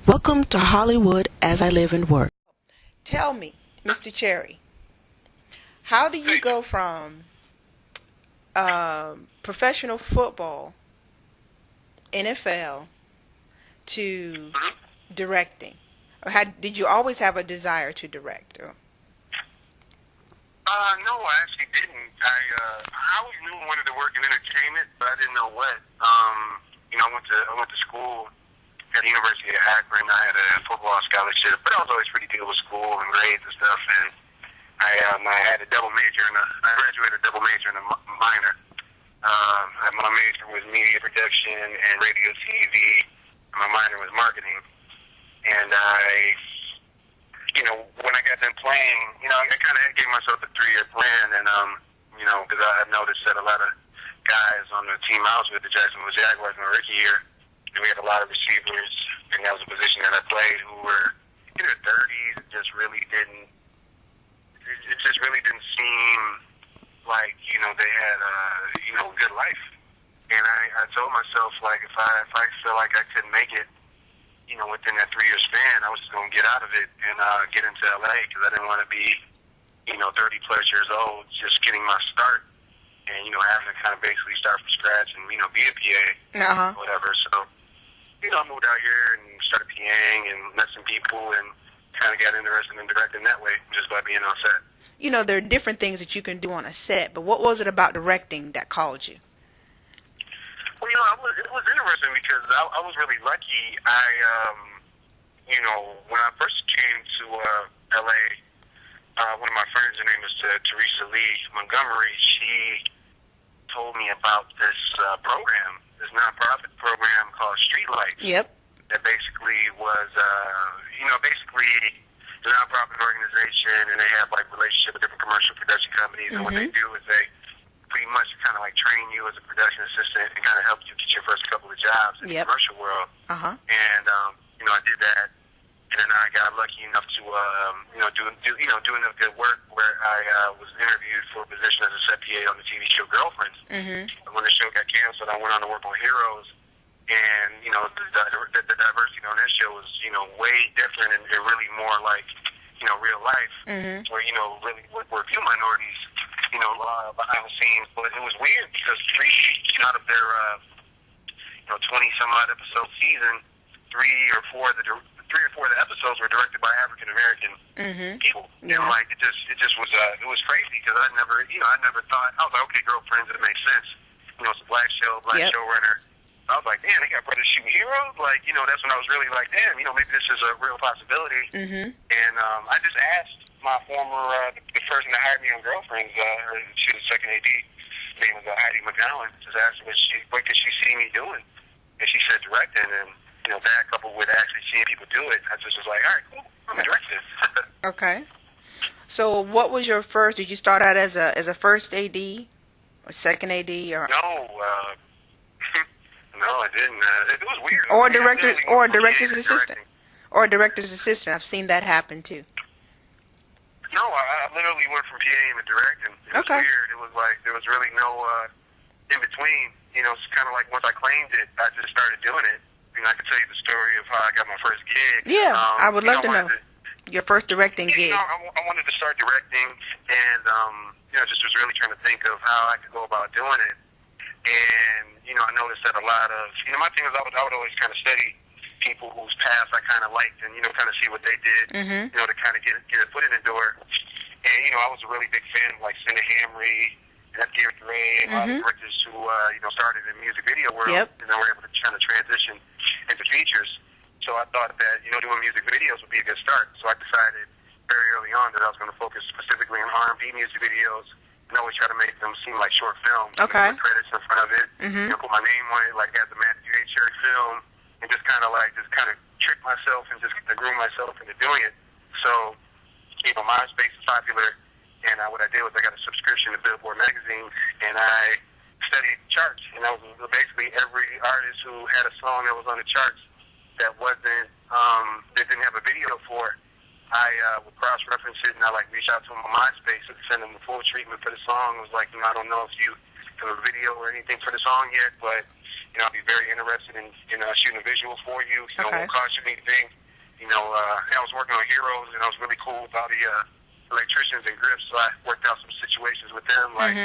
Welcome to Hollywood as I live and work. Tell me, Mr. Cherry, how do you go from professional football, NFL, to directing? Or did you always have a desire to direct? Or? No, I actually didn't. I always knew I wanted to work in entertainment, but I didn't know what. I went to school at the University of Akron. I had a football scholarship, but I was always pretty good with school and grades and stuff. And I had a double major, I graduated a double major and a minor. My major was media production and radio TV. And my minor was marketing. And when I got done playing, I kind of gave myself a 3-year plan, and because I noticed that a lot of guys on the team I was with, the Jacksonville Jaguars, my rookie year, and we had a lot of receivers, and that was a position that I played, who were in their 30s. It just really didn't seem like they had a good life. And I told myself, like, if I feel like I couldn't make it, within that 3-year span, I was just going to get out of it and get into LA, because I didn't want to be 30 plus years old just getting my start and having to kind of basically start from scratch and be a PA, whatever. So I moved out here and started PAing and met some people and kind of got interested in directing that way, just by being on set. There are different things that you can do on a set, but what was it about directing that called you? Well, it was interesting because I was really lucky. When I first came to LA, one of my friends, her name is Teresa Lee Montgomery, she told me about this program, this nonprofit program called Streetlights. Yep. That basically was, basically a nonprofit organization, and they have like relationship with different commercial production companies, and what they do is they pretty much kind of like train you as a production assistant and kind of help you get your first couple of jobs in the commercial world. And I did that, and then I got lucky enough to do enough good work where I was interviewed for a position as a set PA on the TV show Girlfriends. When the show got canceled, I went on to work on Heroes, and the diversity on that show was way different and really more like real life, where really were a few minorities behind the scenes. But it was weird because 3 out of their 20 some odd episode season, 3 or 4 of the episodes were directed by African American people. And like it just was it was crazy because I never thought, I was like, okay, Girlfriends, it makes sense. It's a black show, black showrunner. I was like, damn, they got brothers shooting heroes. Like, that's when I was really like, damn, maybe this is a real possibility. And I just asked my former, the person that hired me on Girlfriends, she was the second AD, her name was Heidi McGowan, just asked her what could she see me doing? And she said directing, and that coupled with actually seeing people do it, I just was like, all right, cool, I'm directing. Okay. So what was your first, did you start out as a first AD or second AD? Or? No, no, I didn't. It was weird. Or a director's assistant. Or a director's assistant. I've seen that happen too. No, I literally went from PA to directing. It was weird. It was like there was really no in between. It's kind of like once I claimed it, I just started doing it. I could tell you the story of how I got my first gig. Yeah, I would love to know your first directing gig. I wanted to start directing, and just was really trying to think of how I could go about doing it. And I noticed that a lot of my thing is I would always kind of study people whose paths I kind of liked, and kind of see what they did, to kind of get a foot in the door. And I was a really big fan of like Cinda Hamry and F. Gary Gray and a lot of directors who started in the music video world, and were able to kind of transition into features. So I thought that doing music videos would be a good start. So I decided very early on that I was going to focus specifically on R&B music videos, and always try to make them seem like short films. Okay. Put credits in front of it, put my name on it, like as a Matthew A. Cherry film, and just kind of trick myself and just groom myself into doing it. So, MySpace is popular, and what I did was I got a subscription to Billboard magazine, and I studied charts, and that was basically every artist who had a song that was on the charts that wasn't that didn't have a video for. I would cross-reference it, and I reach out to them on MySpace and send them the full treatment for the song. It was like, I don't know if you have a video or anything for the song yet, but I'll be very interested in shooting a visual for you. It won't cost you anything. I was working on Heroes, and I was really cool with all the electricians and grips, so I worked out some situations with them, like,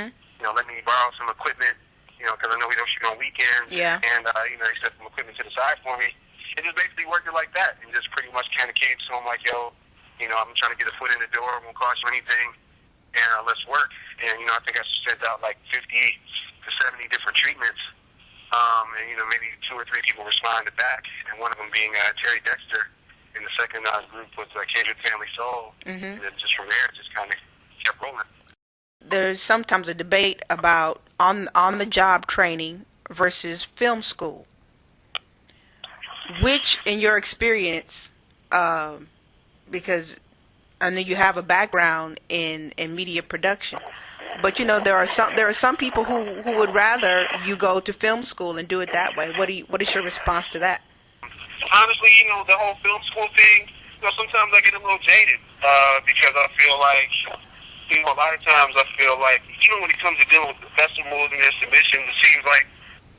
let me borrow some equipment, because I know we don't shoot on weekends. Yeah. And, they set some equipment to the side for me. And just basically worked it like that, and just pretty much kind of came to them like, yo, I'm trying to get a foot in the door, it won't cost you anything, and let's work. And, I think I sent out like 50 to 70 different treatments, and, maybe 2 or 3 people responded back, and one of them being Terry Dexter, and the second group was Kindred Family Soul, and then just from there, it just kind of kept rolling. There's sometimes a debate about on-the-job training versus film school. Which, in your experience, because I know you have a background in media production, but there are some people who would rather you go to film school and do it that way. What is your response to that? Honestly, the whole film school thing, sometimes I get a little jaded because I feel like, a lot of times I feel like, when it comes to dealing with the festivals and their submissions, it seems like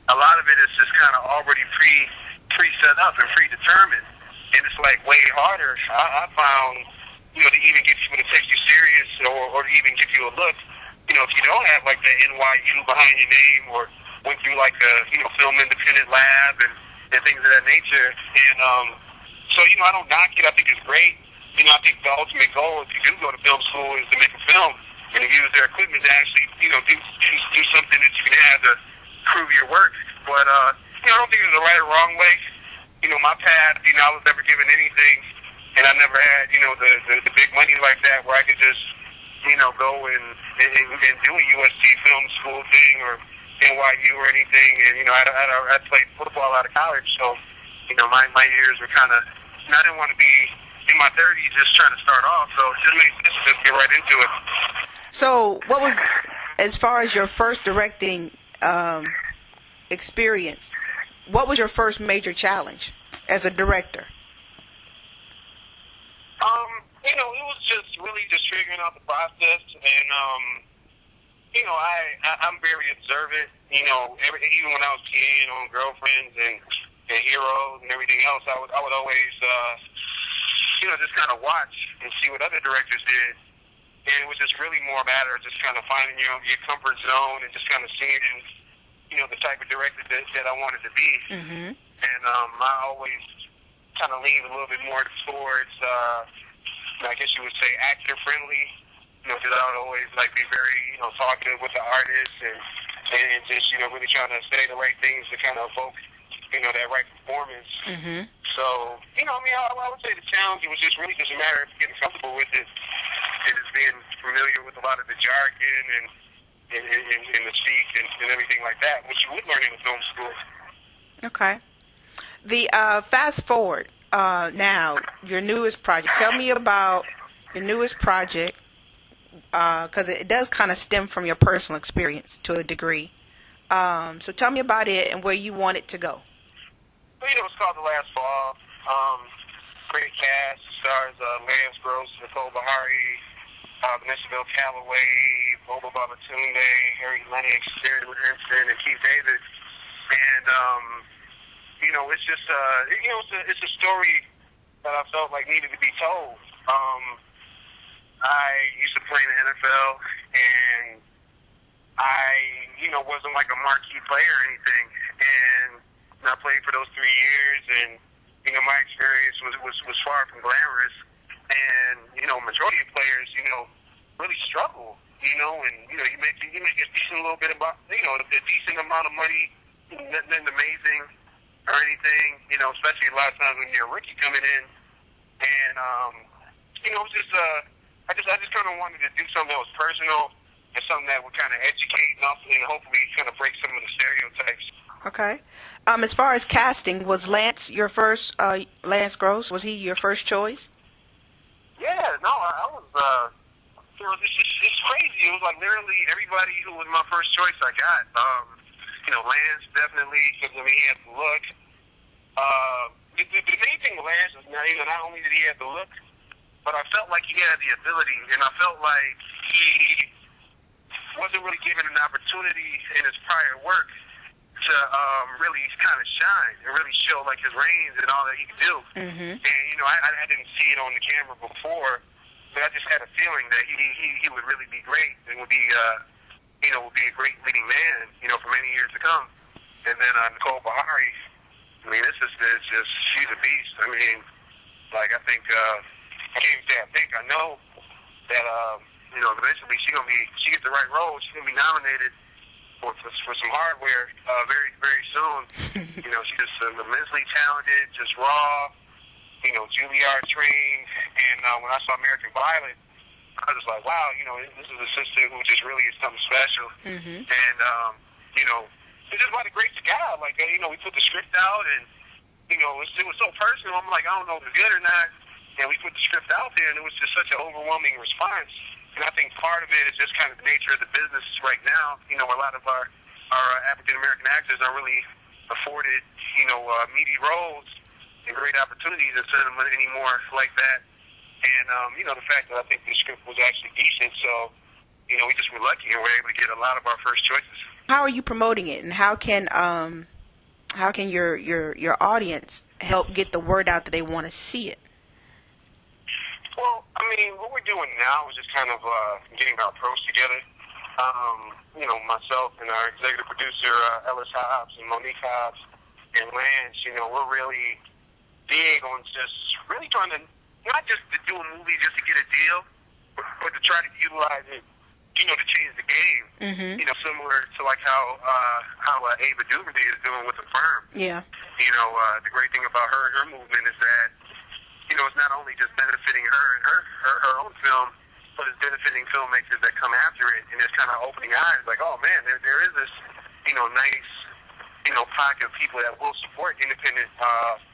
a lot of it is just kind of already pre-set up and predetermined, and it's like way harder. I found, to even get people to take you serious or to even give you a look, if you don't have like that NYU behind your name or went through like a film independent lab and things of that nature, and so I don't knock it. I think it's great. I think the ultimate goal, if you do go to film school, is to make a film and to use their equipment to actually, do something that you can have to prove your work. But, I don't think there's a right or wrong way. My path, I was never given anything, and I never had, the big money like that where I could just, go and do a USC film school thing or NYU or anything. And, I played football out of college, so, my years were kind of, I didn't want to be in my 30s just trying to start off, so it just made sense to just get right into it. So what was, as far as your first directing experience, what was your first major challenge as a director? It was just really just figuring out the process, and I'm very observant. Even when I was PAing on Girlfriends and Heroes and everything else, I would always just kind of watch and see what other directors did. And it was just really more a matter of just kind of finding your comfort zone and just kind of seeing, the type of director that I wanted to be. And I always kind of leaned a little bit more towards, I guess you would say, actor friendly, because I would always be very, talkative with the artists and just, really trying to say the right things to kind of evoke, that right performance. So, I would say the challenge was just really just a matter of getting comfortable with it and just being familiar with a lot of the jargon and the speak and everything like that, which you would learn in the film school. Okay. The fast forward now, your newest project. Tell me about your newest project, because it does kind of stem from your personal experience to a degree. So tell me about it and where you want it to go. It's called The Last Fall. Great cast. Stars Lance Gross, Nicole Bahari, Vanessa Bell Calloway, Boba Babatunde, Harry Lennox, Jared Woodrinson, and Keith David. And, it's just, it's a story that I felt like needed to be told. I used to play in the NFL, and I, wasn't like a marquee player or anything. And I played for those 3 years, and my experience was far from glamorous, and majority of players really struggle, and you make a decent little bit about a decent amount of money, nothing amazing or anything, especially a lot of times when you're a rookie coming in, and it was just I just kind of wanted to do something that was personal and something that would kind of educate and hopefully kind of break some of the stereotypes. Okay. As far as casting, was Lance your first, Lance Gross, was he your first choice? Yeah, no, I was, it's crazy. It was like literally everybody who was my first choice I got. Lance definitely, because he had the look. The main thing with Lance is not only did he have the look, but I felt like he had the ability, and I felt like he wasn't really given an opportunity in his prior work to really kind of shine and really show like his range and all that he could do. Mm-hmm. And I didn't see it on the camera before, but I just had a feeling that he would really be great and would be would be a great leading man for many years to come. And then Nicole Beharie, I mean, this is just she's a beast. I mean, like I think I can't even say I know that eventually she gets the right role. She's gonna be nominated for some hardware very, very soon. She's just immensely talented, just raw, Juilliard trained. And when I saw American Violet, I was like, wow, this is a sister who just really is something special. Mm-hmm. And, it's just about the grace of God. Like, we put the script out and, it was so personal. I'm like, I don't know if it's good or not. And we put the script out there and it was just such an overwhelming response. And I think part of it is just kind of the nature of the business right now. A lot of our African-American actors are really afforded, meaty roles and great opportunities in cinema anymore like that. And, the fact that I think the script was actually decent. So, we just were lucky and were able to get a lot of our first choices. How are you promoting it, and how can your audience help get the word out that they want to see it? Well, I mean, what we're doing now is just kind of getting our pros together. Myself and our executive producer, Ellis Hobbs and Monique Hobbs and Lance, we're really big on just really trying to, not just to do a movie just to get a deal, but to try to utilize it, to change the game. Mm-hmm. Similar to like how Ava DuVernay is doing with The Firm. Yeah. The great thing about her and her movement is that, it's not only just benefiting her and her own film, but it's benefiting filmmakers that come after it, and it's kind of opening eyes, like, oh man, there is this, nice, pocket of people that will support independent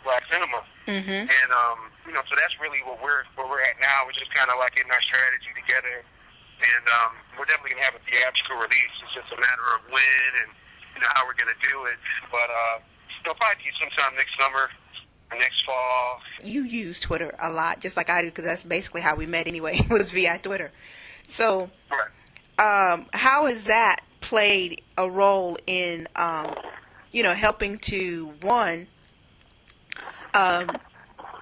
black cinema. Mm-hmm. And so that's really what we're at now. We're just kind of like getting our strategy together, and we're definitely gonna have a theatrical release. It's just a matter of when and how we're gonna do it. But it'll probably be sometime next summer. Next fall. You use Twitter a lot, just like I do, because that's basically how we met anyway. It was via Twitter. So, right. How has that played a role in, helping to, one,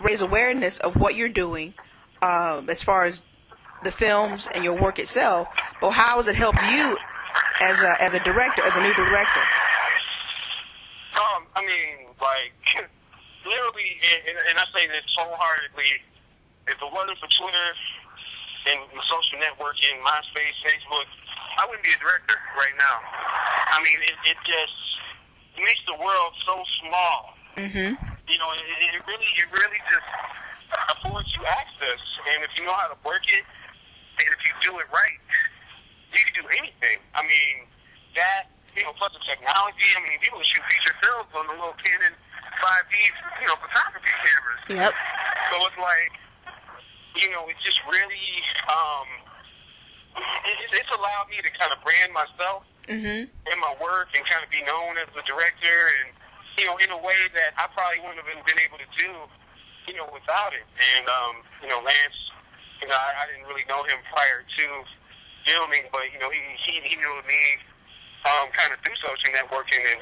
raise awareness of what you're doing as far as the films and your work itself, but how has it helped you as a director, as a new director? I mean, like, literally, and I say this wholeheartedly, if it wasn't for Twitter and social networking, MySpace, Facebook, I wouldn't be a director right now. I mean, it just makes the world so small. Mm-hmm. It really just affords you access. And if you know how to work it, and if you do it right, you can do anything. I mean, that, plus the technology, I mean, people shoot feature films on the little Canon 5D, photography cameras. Yep. So it's like, it's just really, it's allowed me to kind of brand myself mm-hmm. in my work and kind of be known as a director and, in a way that I probably wouldn't have been able to do, without it. And, Lance, I didn't really know him prior to filming, but, he knew me kind of through social networking and,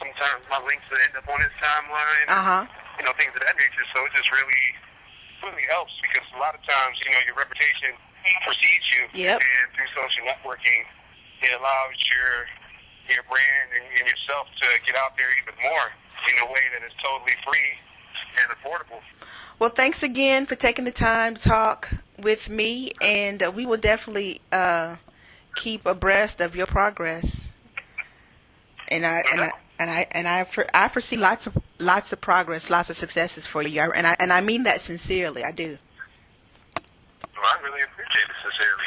sometimes my links that end up on his timeline, uh-huh. Things of that nature. So it just really helps because a lot of times, your reputation precedes you. Yep. And through social networking, it allows your brand and yourself to get out there even more in a way that is totally free and affordable. Well, thanks again for taking the time to talk with me, and we will definitely keep abreast of your progress. And I foresee lots of progress, lots of successes for you, and I mean that sincerely. I do. Well, I really appreciate it sincerely.